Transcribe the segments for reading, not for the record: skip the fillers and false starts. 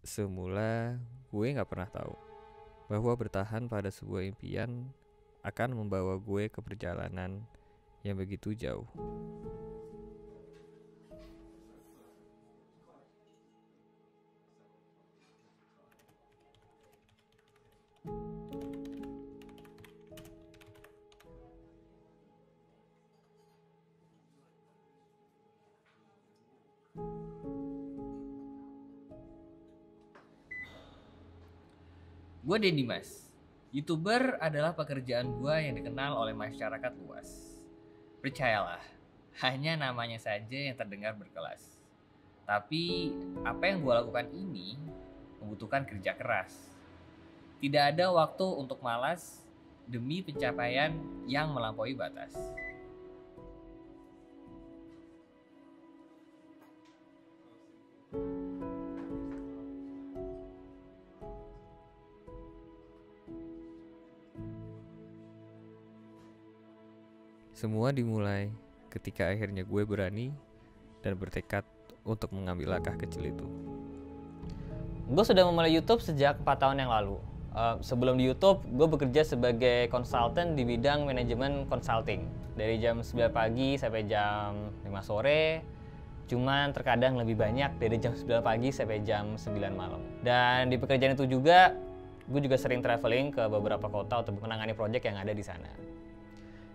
Semula gue gak pernah tahu bahwa bertahan pada sebuah impian akan membawa gue ke perjalanan yang begitu jauh. Gue Denny Mas. YouTuber adalah pekerjaan gue yang dikenal oleh masyarakat luas. Percayalah, hanya namanya saja yang terdengar berkelas. Tapi apa yang gue lakukan ini membutuhkan kerja keras. Tidak ada waktu untuk malas demi pencapaian yang melampaui batas. Semua dimulai ketika akhirnya gue berani dan bertekad untuk mengambil langkah kecil itu. Gue sudah memulai YouTube sejak 4 tahun yang lalu. Sebelum di YouTube, gue bekerja sebagai konsultan di bidang manajemen consulting. Dari jam 9 pagi sampai jam 5 sore, cuman terkadang lebih banyak dari jam 9 pagi sampai jam 9 malam. Dan di pekerjaan itu juga, gue juga sering traveling ke beberapa kota untuk menangani proyek yang ada di sana.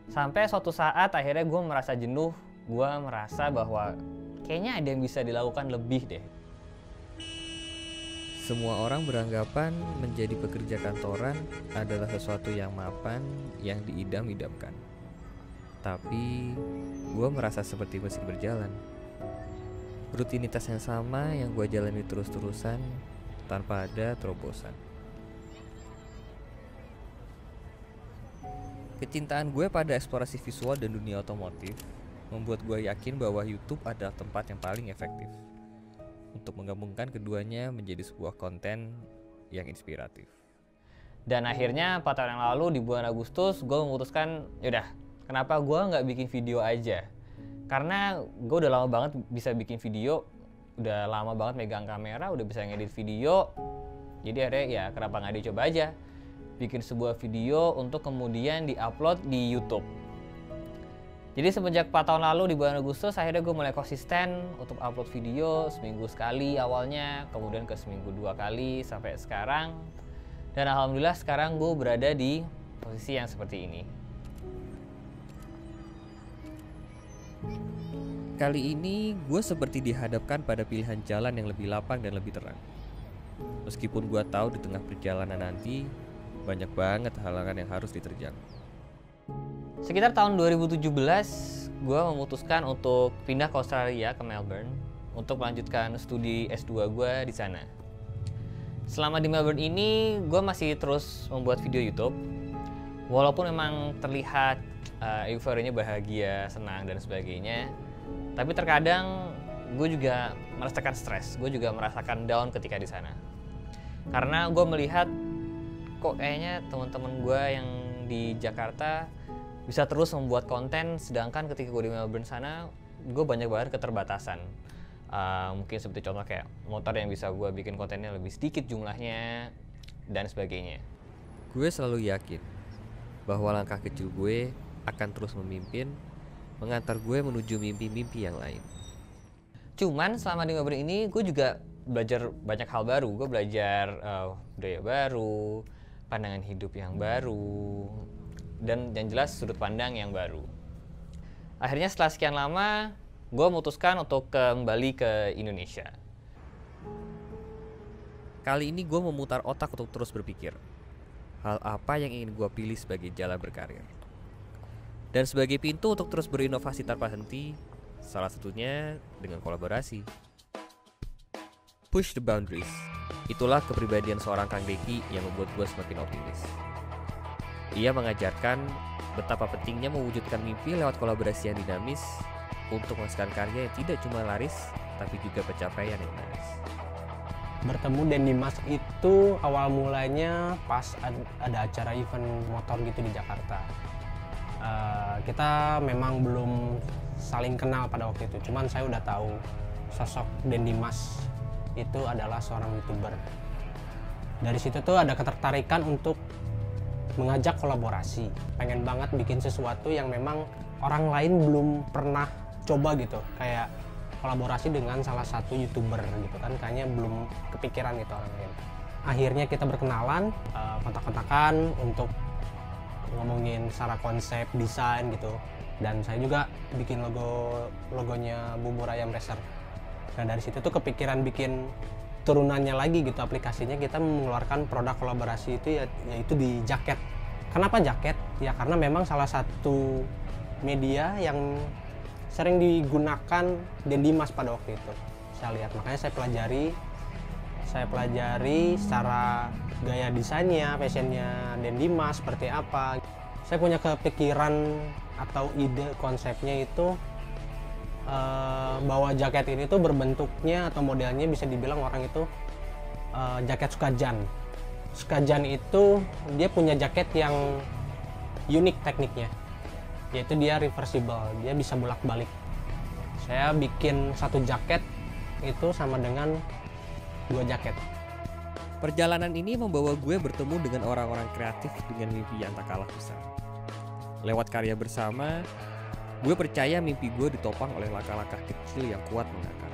Sampai suatu saat akhirnya gue merasa jenuh, gue merasa bahwa kayaknya ada yang bisa dilakukan lebih deh. Semua orang beranggapan menjadi pekerja kantoran adalah sesuatu yang mapan, yang diidam-idamkan. Tapi gue merasa seperti mesin berjalan. Rutinitas yang sama yang gue jalani terus-terusan tanpa ada terobosan. Kecintaan gue pada eksplorasi visual dan dunia otomotif membuat gue yakin bahwa YouTube adalah tempat yang paling efektif untuk menggabungkan keduanya menjadi sebuah konten yang inspiratif. Dan akhirnya 4 tahun yang lalu di bulan Agustus gue memutuskan, yaudah kenapa gue nggak bikin video aja. Karena gue udah lama banget bisa bikin video, udah lama banget megang kamera, udah bisa ngedit video. Jadi akhirnya ya kenapa nggak dicoba aja bikin sebuah video untuk kemudian diupload di YouTube. Jadi semenjak 4 tahun lalu di bulan Agustus akhirnya gue mulai konsisten untuk upload video seminggu sekali awalnya, kemudian ke seminggu 2 kali sampai sekarang. Dan alhamdulillah sekarang gue berada di posisi yang seperti ini. Kali ini gue seperti dihadapkan pada pilihan jalan yang lebih lapang dan lebih terang. Meskipun gue tahu di tengah perjalanan nanti banyak banget halangan yang harus diterjang. Sekitar tahun 2017, gue memutuskan untuk pindah ke Australia, ke Melbourne, untuk melanjutkan studi S2 gue di sana. Selama di Melbourne ini, gue masih terus membuat video YouTube. Walaupun memang terlihat euforianya bahagia, senang, dan sebagainya. Tapi terkadang gue juga merasakan stres, gue juga merasakan down ketika di sana. Karena gue melihat, kok kayaknya teman-teman gue yang di Jakarta bisa terus membuat konten, sedangkan ketika gue di Melbourne sana gue banyak banget keterbatasan. Mungkin seperti contoh kayak motor yang bisa gue bikin kontennya lebih sedikit jumlahnya dan sebagainya. Gue selalu yakin bahwa langkah kecil gue akan terus memimpin, mengantar gue menuju mimpi-mimpi yang lain. Cuman selama di Melbourne ini gue juga belajar banyak hal baru. Gue belajar budaya baru, pandangan hidup yang baru, dan yang jelas sudut pandang yang baru. Akhirnya setelah sekian lama, gue memutuskan untuk kembali ke Indonesia. Kali ini gue memutar otak untuk terus berpikir, hal apa yang ingin gue pilih sebagai jalan berkarir. Dan sebagai pintu untuk terus berinovasi tanpa henti, salah satunya dengan kolaborasi. Push the boundaries. Itulah kepribadian seorang Kang Deki yang membuat gue semakin optimis. Ia mengajarkan betapa pentingnya mewujudkan mimpi lewat kolaborasi yang dinamis untuk menghasilkan karya yang tidak cuma laris, tapi juga pencapaian yang manis. Bertemu Denny Mas itu awal mulanya pas ada acara event motor gitu di Jakarta. Kita memang belum saling kenal pada waktu itu, cuman saya udah tahu sosok Denny Mas itu adalah seorang YouTuber. Dari situ tuh ada ketertarikan untuk mengajak kolaborasi. Pengen banget bikin sesuatu yang memang orang lain belum pernah coba gitu. Kayak kolaborasi dengan salah satu YouTuber gitu kan. Kayaknya belum kepikiran itu orang lain. Akhirnya kita berkenalan, kontak-kontakan untuk ngomongin secara konsep, desain gitu. Dan saya juga bikin logonya Bubur Ayam Racer. Nah dari situ tuh kepikiran bikin turunannya lagi gitu, aplikasinya kita mengeluarkan produk kolaborasi itu yaitu di jaket. Kenapa jaket? Ya karena memang salah satu media yang sering digunakan Den Dimas pada waktu itu. Saya lihat, makanya saya pelajari secara gaya desainnya, fashionnya Den Dimas seperti apa. Saya punya kepikiran atau ide konsepnya itu bahwa jaket ini tuh berbentuknya atau modelnya bisa dibilang orang itu jaket Sukajan. Sukajan itu dia punya jaket yang unik tekniknya, yaitu dia reversible, dia bisa bolak-balik. Saya bikin satu jaket itu sama dengan 2 jaket. Perjalanan ini membawa gue bertemu dengan orang-orang kreatif dengan mimpi yang tak kalah besar. Lewat karya bersama, gue percaya mimpi gue ditopang oleh langkah-langkah kecil yang kuat mengakar.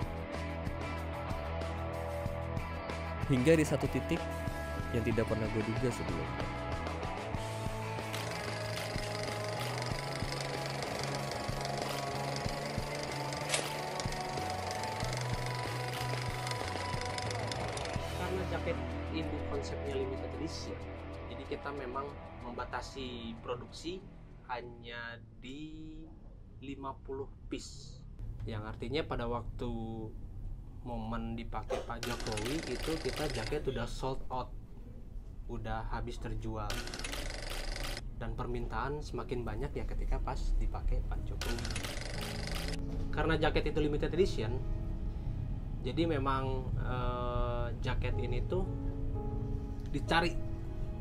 Hingga di satu titik yang tidak pernah gue duga sebelumnya. Karena jaket ini konsepnya limited edition, jadi kita memang membatasi produksi hanya di 50 piece, yang artinya pada waktu momen dipakai Pak Jokowi itu kita jaket udah sold out, udah habis terjual, dan permintaan semakin banyak ya ketika pas dipakai Pak Jokowi. Karena jaket itu limited edition, jadi memang jaket ini tuh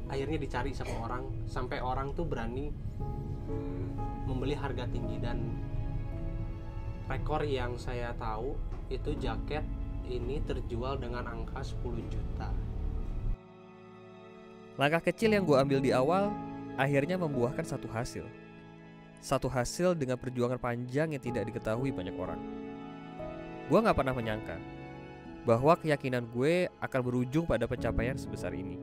akhirnya dicari sama orang, sampai orang tuh berani membeli harga tinggi. Dan rekor yang saya tahu itu jaket ini terjual dengan angka 10 juta. Langkah kecil yang gue ambil di awal akhirnya membuahkan satu hasil. Satu hasil dengan perjuangan panjang yang tidak diketahui banyak orang. Gue gak pernah menyangka bahwa keyakinan gue akan berujung pada pencapaian sebesar ini.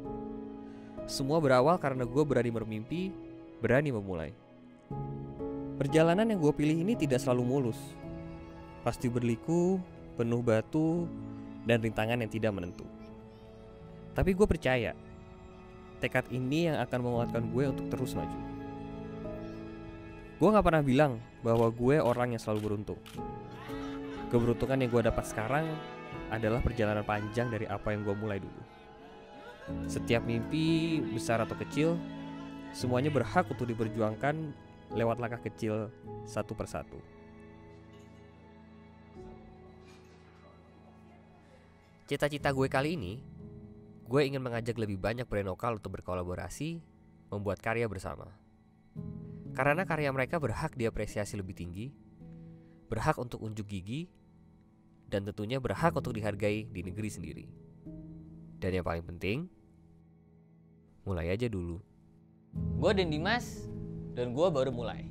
Semua berawal karena gue berani bermimpi, berani memulai. Perjalanan yang gue pilih ini tidak selalu mulus. Pasti berliku, penuh batu, dan rintangan yang tidak menentu. Tapi gue percaya, tekad ini yang akan menguatkan gue untuk terus maju. Gue gak pernah bilang bahwa gue orang yang selalu beruntung. Keberuntungan yang gue dapat sekarang adalah perjalanan panjang dari apa yang gue mulai dulu. Setiap mimpi, besar atau kecil, semuanya berhak untuk diperjuangkan lewat langkah kecil satu persatu. Cita-cita gue kali ini, gue ingin mengajak lebih banyak brand lokal untuk berkolaborasi, membuat karya bersama. Karena karya mereka berhak diapresiasi lebih tinggi, berhak untuk unjuk gigi, dan tentunya berhak untuk dihargai di negeri sendiri. Dan yang paling penting, mulai aja dulu. Gue Den Dimas, dan gue baru mulai.